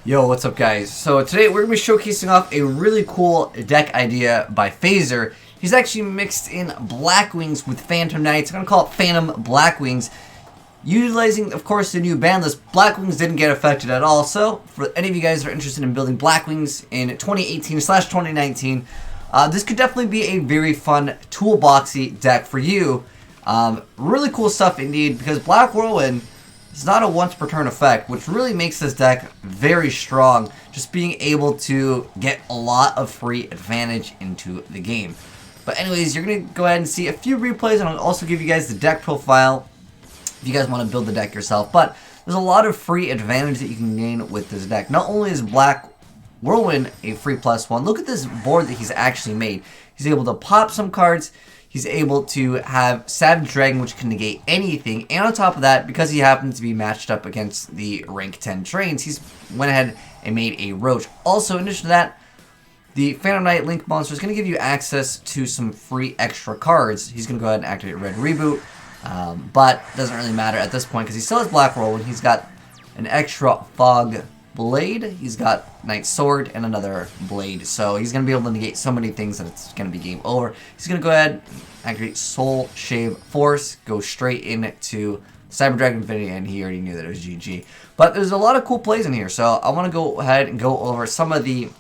Yo, what's up guys? So today we're going to be showcasing off a really cool deck idea by Phaser. He's actually mixed in Blackwings with Phantom Knights. I'm going to call it Phantom Blackwings. Utilizing, of course, the new Banlist, Blackwings didn't get affected at all. So for any of you guys that are interested in building Blackwings in 2018/2019, this could definitely be a very fun toolboxy deck for you. Really cool stuff indeed, because Black Whirlwind is not a once per turn effect, which really makes this deck very strong, just being able to get a lot of free advantage into the game. But anyways, you're going to go ahead and see a few replays, and I'll also give you guys the deck profile if you guys want to build the deck yourself. But there's a lot of free advantage that you can gain with this deck. Not only is Black Whirlwind a free +1, look at this board that he's actually made. He's able to pop some cards. He's able to have Savage Dragon, which can negate anything. And on top of that, because he happens to be matched up against the rank 10 trains, he's went ahead and made a Roach. Also, in addition to that, the Phantom Knight Link monster is going to give you access to some free extra cards. He's going to go ahead and activate Red Reboot, but it doesn't really matter at this point because he still has Black Whirlwind. He's got an extra Fog Blade, he's got Knight Sword, and another Blade. So he's going to be able to negate so many things that it's going to be game over. He's going to go ahead, activate Soul Shave Force, go straight into Cyber Dragon Infinity, and he already knew that it was GG. But there's a lot of cool plays in here, so I want to go ahead and go over some of the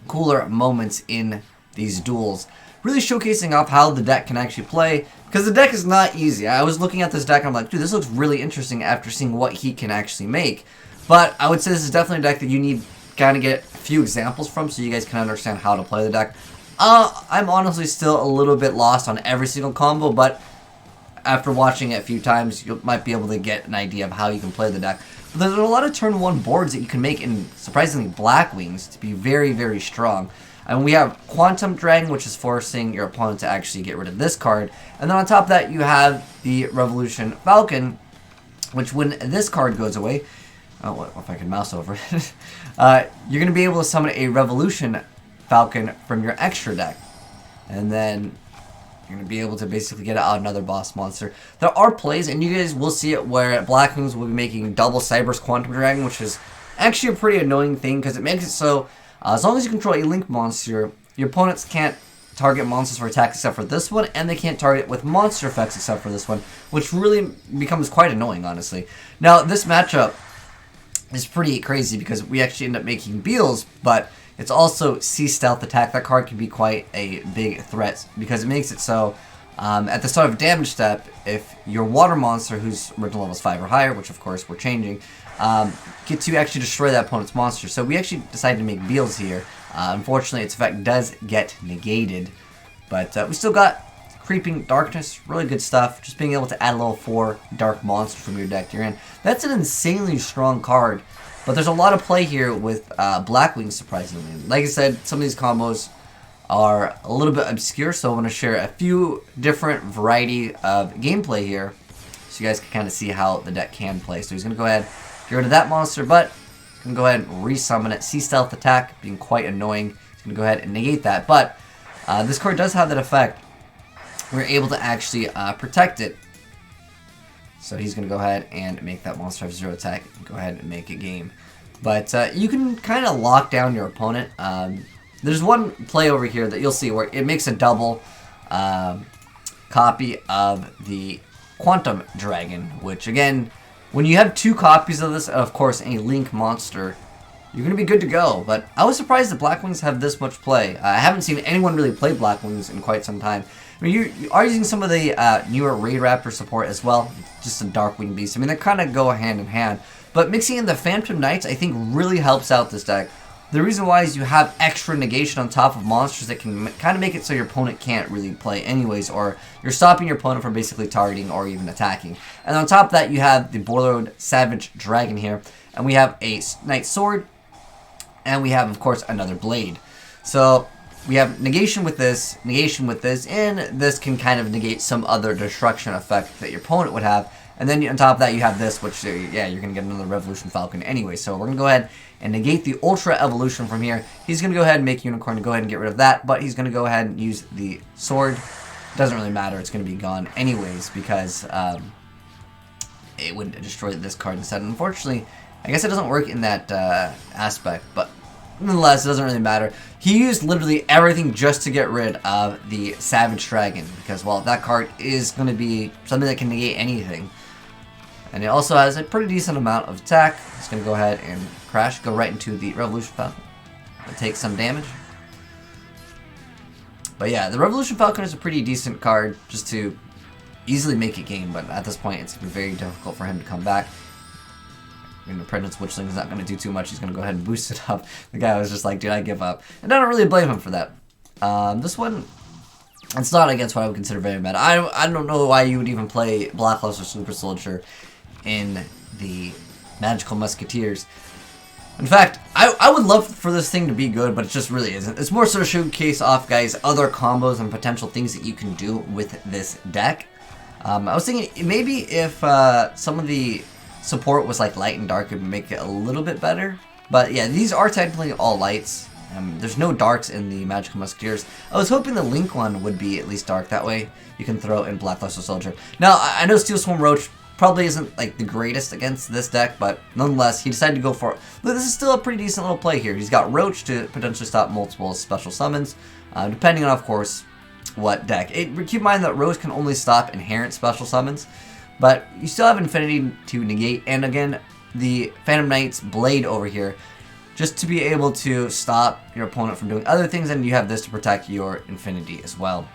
cooler moments in these duels. Really showcasing off how the deck can actually play, because the deck is not easy. I was looking at this deck and I'm like, dude, this looks really interesting after seeing what he can actually make. But I would say this is definitely a deck that you need kind of get a few examples from so you guys can understand how to play the deck. I'm honestly still a little bit lost on every single combo, but after watching it a few times, you might be able to get an idea of how you can play the deck. But there's a lot of turn 1 boards that you can make in, surprisingly, Blackwings to be very, very strong. And we have Quantum Dragon, which is forcing your opponent to actually get rid of this card. And then on top of that, you have the Revolution Falcon, which when this card goes away, oh, what if I can mouse over it? You're going to be able to summon a Revolution Falcon from your extra deck. And then you're going to be able to basically get out another boss monster. There are plays, and you guys will see it, where Blackwings will be making double Cyber's Quantum Dragon, which is actually a pretty annoying thing, because it makes it so as long as you control a Link monster, your opponents can't target monsters for attacks except for this one, and they can't target with monster effects except for this one, which really becomes quite annoying, honestly. Now, this matchup is pretty crazy because we actually end up making Beals, but it's also C Stealth Attack. That card can be quite a big threat because it makes it so at the start of damage step, if your water monster, whose original level is 5 or higher, which of course we're changing, get to actually destroy that opponent's monster. So we actually decided to make Beals here. Unfortunately, its effect does get negated, but we still got Creeping Darkness, really good stuff. Just being able to add a level 4 dark monster from your deck to your end. That's an insanely strong card, but there's a lot of play here with Blackwings, surprisingly. Like I said, some of these combos are a little bit obscure, so I want to share a few different variety of gameplay here so you guys can kind of see how the deck can play. So he's going to go ahead, get rid of that monster, but he's going to go ahead and resummon it. C Stealth Attack, being quite annoying. He's going to go ahead and negate that, but this card does have that effect. We're able to actually protect it. So he's going to go ahead and make that monster have 0 attack. Go ahead and make a game. But you can kind of lock down your opponent. There's one play over here that you'll see where it makes a double copy of the Quantum Dragon, which again, when you have 2 copies of this, of course, a Link monster, you're going to be good to go. But I was surprised that Blackwings have this much play. I haven't seen anyone really play Blackwings in quite some time. I mean, you are using some of the newer Raid Raptor support as well, just a Darkwing Beast. I mean, they kind of go hand in hand. But mixing in the Phantom Knights, I think, really helps out this deck. The reason why is you have extra negation on top of monsters that can kind of make it so your opponent can't really play anyways, or you're stopping your opponent from basically targeting or even attacking. And on top of that, you have the Boilerroad Savage Dragon here, and we have a Knight Sword, and we have, of course, another Blade. So we have negation with this, and this can kind of negate some other destruction effect that your opponent would have. And then on top of that, you have this, which, yeah, you're going to get another Revolution Falcon anyway. So we're going to go ahead and negate the Ultra Evolution from here. He's going to go ahead and make Unicorn to go ahead and get rid of that, but he's going to go ahead and use the Sword. Doesn't really matter, it's going to be gone anyways because it would destroy this card instead. Unfortunately, I guess it doesn't work in that aspect, but nonetheless, it doesn't really matter. He used literally everything just to get rid of the Savage Dragon, because, well, that card is going to be something that can negate anything. And it also has a pretty decent amount of attack. It's going to go ahead and crash, go right into the Revolution Falcon. It'll take some damage. But yeah, the Revolution Falcon is a pretty decent card just to easily make a game, but at this point it's going to be very difficult for him to come back. The Pregnant Switchling is not going to do too much. He's going to go ahead and boost it up. The guy was just like, dude, I give up. And I don't really blame him for that. This one, it's not against what I would consider very bad. I don't know why you would even play Blacklist or Super Soldier in the Magical Musketeers. In fact, I would love for this thing to be good, but it just really isn't. It's more so to showcase off, guys, other combos and potential things that you can do with this deck. I was thinking maybe if some of the support was like light and dark, it would make it a little bit better. But yeah, these are technically all lights. There's no darks in the Magical Musketeers. I was hoping the Link one would be at least dark. That way you can throw in Blackluster Soldier. Now, I know Steel Swarm Roach probably isn't like the greatest against this deck, but nonetheless, he decided to go for it. This is still a pretty decent little play here. He's got Roach to potentially stop multiple special summons, depending on, of course, what deck. Keep in mind that Roach can only stop inherent special summons, but you still have Infinity to negate, and again, the Phantom Knight's Blade over here, just to be able to stop your opponent from doing other things, and you have this to protect your Infinity as well.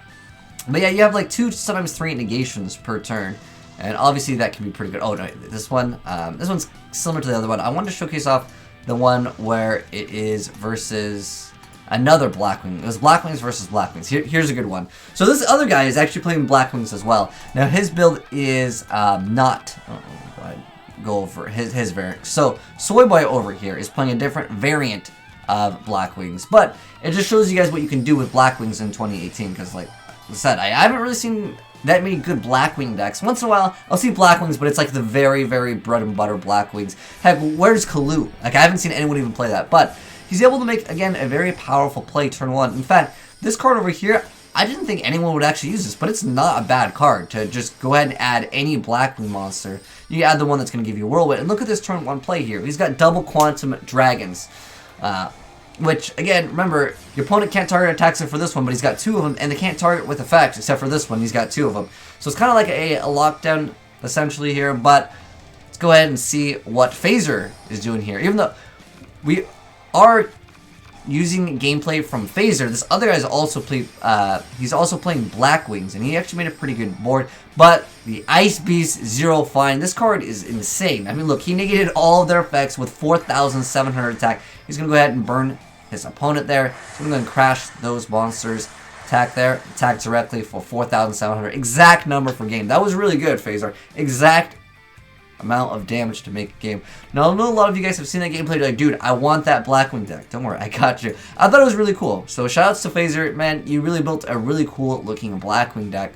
But yeah, you have like 2, sometimes 3 negations per turn, and obviously that can be pretty good. Oh no, this one's similar to the other one. I wanted to showcase off the one where it is versus another Blackwing. It was Blackwings versus Blackwings. Here's a good one. So this other guy is actually playing Blackwings as well. Now his build is not. Go over his variant. So Soy Boy over here is playing a different variant of Blackwings, but it just shows you guys what you can do with Blackwings in 2018. Because like I said, I haven't really seen that many good Blackwing decks. Once in a while, I'll see Blackwings, but it's like the very, very bread and butter Blackwings. Heck, where's Kalu? Like I haven't seen anyone even play that, but he's able to make, again, a very powerful play turn 1. In fact, this card over here, I didn't think anyone would actually use this, but it's not a bad card to just go ahead and add any Blackwing monster. You add the one that's going to give you Whirlwind. And look at this turn 1 play here. He's got double Quantum Dragons. Which, again, remember, your opponent can't target attacks for this one, but he's got 2 of them, and they can't target with effects, except for this one. He's got 2 of them. So it's kind of like a lockdown, essentially, here, but let's go ahead and see what Phaser is doing here. Even though we are using gameplay from Phaser, this other guy's also he's also playing Blackwings, and he actually made a pretty good board. But the Ice Beast Zero Fine, this card is insane. I mean, look, he negated all of their effects with 4,700 attack. He's gonna go ahead and burn his opponent there. So I'm gonna crash those monsters. Attack there, attack directly for 4,700. Exact number for game. That was really good, Phaser. Exact amount of damage to make a game. Now, I know a lot of you guys have seen that gameplay, like, dude, I want that Blackwing deck. Don't worry, I got you. I thought it was really cool. So shoutouts to Phaser, man. You really built a really cool looking Blackwing deck.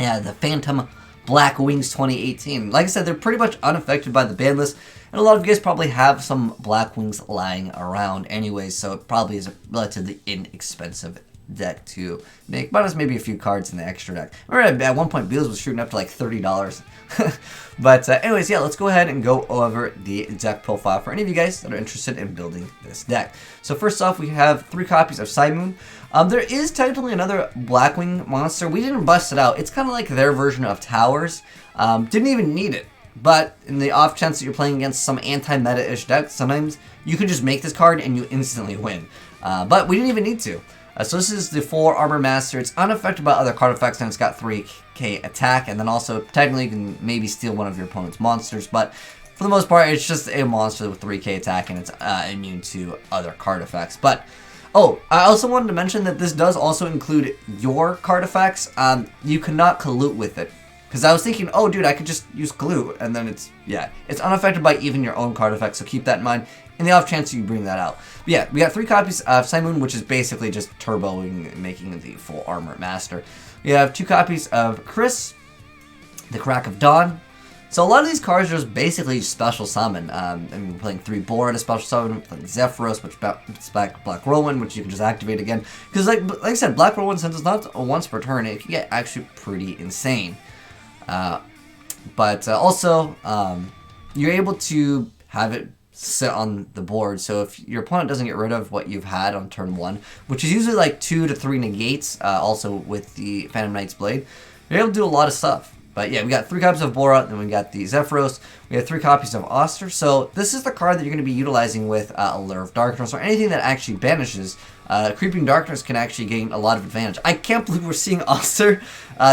Yeah, the Phantom Blackwings 2018. Like I said, they're pretty much unaffected by the ban list, and a lot of you guys probably have some Blackwings lying around anyways, so it probably is a relatively inexpensive deck to make, minus maybe a few cards in the extra deck. Remember at one point Beals was shooting up to like $30. But anyways, yeah, let's go ahead and go over the deck profile for any of you guys that are interested in building this deck. So first off, we have 3 copies of Simoon. There is technically another Blackwing monster. We didn't bust it out. It's kind of like their version of Towers. Didn't even need it. But in the off chance that you're playing against some anti-meta-ish deck, sometimes you can just make this card and you instantly win. But we didn't even need to. So this is the 4 Armor Master. It's unaffected by other card effects, and it's got 3k attack, and then also technically you can maybe steal one of your opponent's monsters, but for the most part it's just a monster with 3k attack, and it's immune to other card effects. But oh, I also wanted to mention that this does also include your card effects. You cannot collude with it, because I was thinking, oh dude, I could just use collude, and then it's unaffected by even your own card effects, so keep that in mind in the off chance you bring that out. But yeah, we got 3 copies of Simoon, which is basically just turboing and making the full Armor Master. We have 2 copies of Chris, the Crack of Dawn. So a lot of these cards are just basically special summon. I mean, we're playing 3 Boar at a special summon, we're playing Zephyros, which is back Black Whirlwind, which you can just activate again. Because like I said, Black Whirlwind, since it's not a once per turn, it can get actually pretty insane. But also, you're able to have it sit on the board. So if your opponent doesn't get rid of what you've had on turn 1, which is usually like 2 to 3 negates, also with the Phantom Knight's Blade, you're able to do a lot of stuff. But yeah, we got 3 copies of Borat, then we got the Zephyros, we have 3 copies of Oster. So this is the card that you're going to be utilizing with Allure of Darkness, or anything that actually banishes. Creeping Darkness can actually gain a lot of advantage. I can't believe we're seeing Oster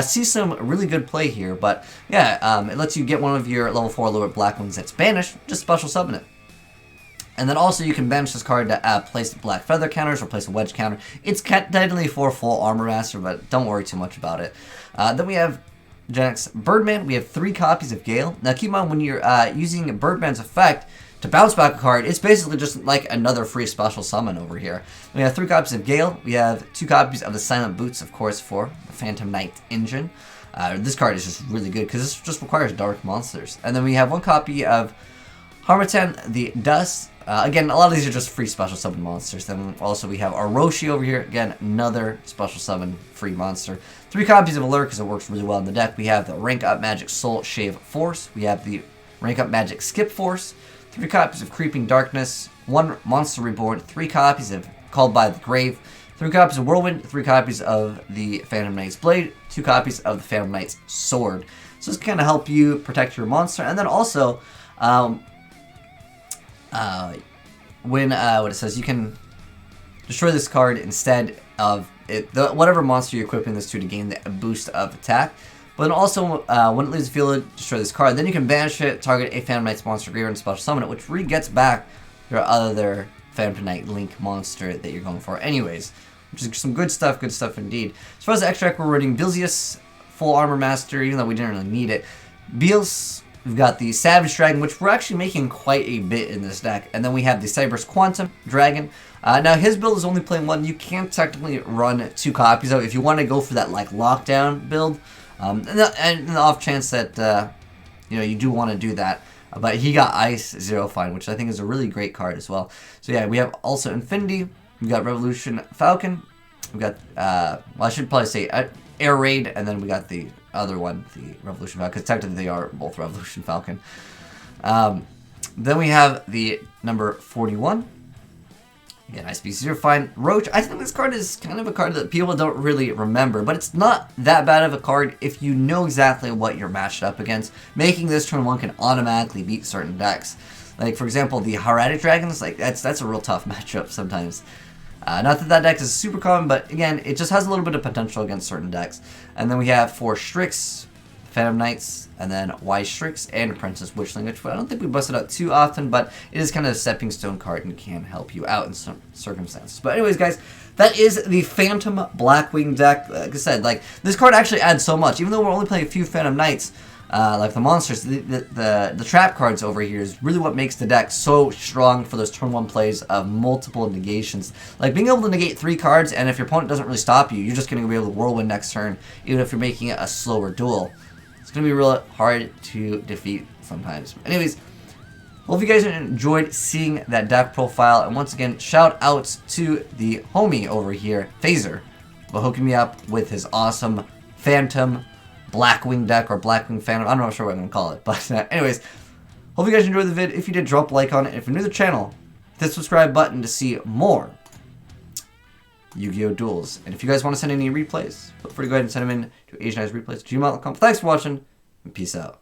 see some really good play here. But yeah, it lets you get one of your level 4 lower Blackwings that's banished, just special summon it. And then also you can banish this card to place Black Feather counters or place a Wedge counter. It's technically for full Armor Master, but don't worry too much about it. Then we have Gen X Birdman. We have 3 copies of Gale. Now keep in mind, when you're using Birdman's effect to bounce back a card, it's basically just like another free special summon over here. We have 3 copies of Gale. We have 2 copies of the Silent Boots, of course, for the Phantom Knight engine. This card is just really good because this just requires dark monsters. And then we have 1 copy of Harmattan the Dust. Again, a lot of these are just free special summon monsters. Then also we have Orochi over here. Again, another special summon free monster. 3 copies of Allure because it works really well in the deck. We have the Rank Up Magic Soul Shave Force. We have the Rank Up Magic Skip Force. 3 copies of Creeping Darkness. 1 Monster Reborn. 3 copies of Called by the Grave. 3 copies of Whirlwind. 3 copies of the Phantom Knight's Blade. 2 copies of the Phantom Knight's Sword. So this kind of help you protect your monster. And then also, when what it says, you can destroy this card instead of whatever monster you're equipping this to gain the boost of attack. But then also, when it leaves the field, destroy this card. Then you can banish it, target a Phantom Knight's monster graveyard, and special summon it, which re-gets back your other Phantom Knight Link monster that you're going for anyways. Which is some good stuff indeed. As far as the extract, we're running Bilzius, Full Armor Master, even though we didn't really need it. Beals, we've got the Savage Dragon, which we're actually making quite a bit in this deck. And then we have the Cyber's Quantum Dragon. Now, his build is only playing 1. You can technically run 2 copies of it if you want to go for that like lockdown build. And the off chance that you do want to do that. But he got Ice Zero Fine, which I think is a really great card as well. So yeah, we have also Infinity. We've got Revolution Falcon. We've got, well, I should probably say Air Raid, and then we got the other one, the Revolution Falcon, because technically they are both Revolution Falcon. Then we have the number 41. Again, Ice Beast Zero Fine. Roach. I think this card is kind of a card that people don't really remember, but it's not that bad of a card if you know exactly what you're matched up against. Making this turn 1 can automatically beat certain decks. Like, for example, the Hieratic Dragons, like that's a real tough matchup sometimes. Not that deck is super common, but again, it just has a little bit of potential against certain decks. And then we have 4 Strix, Phantom Knights, and then Y Strix, and Princess Witchling, which I don't think we busted out too often, but it is kind of a stepping stone card and can help you out in some circumstances. But anyways, guys, that is the Phantom Blackwing deck. Like I said, like this card actually adds so much. Even though we're only playing a few Phantom Knights, like the monsters, the trap cards over here is really what makes the deck so strong for those turn 1 plays of multiple negations. Like being able to negate 3 cards, and if your opponent doesn't really stop you, you're just going to be able to whirlwind next turn, even if you're making it a slower duel. It's going to be real hard to defeat sometimes. Anyways, hope you guys enjoyed seeing that deck profile, and once again, shout out to the homie over here, Phaser, for hooking me up with his awesome Phantom Blackwing deck, or Blackwing Phantom. I'm not sure what I'm going to call it. But anyways, hope you guys enjoyed the vid. If you did, drop a like on it. If you're new to the channel, hit the subscribe button to see more Yu-Gi-Oh! Duels. And if you guys want to send any replays, feel free to go ahead and send them in to AzneyesReplays@gmail.com. Thanks for watching, and peace out.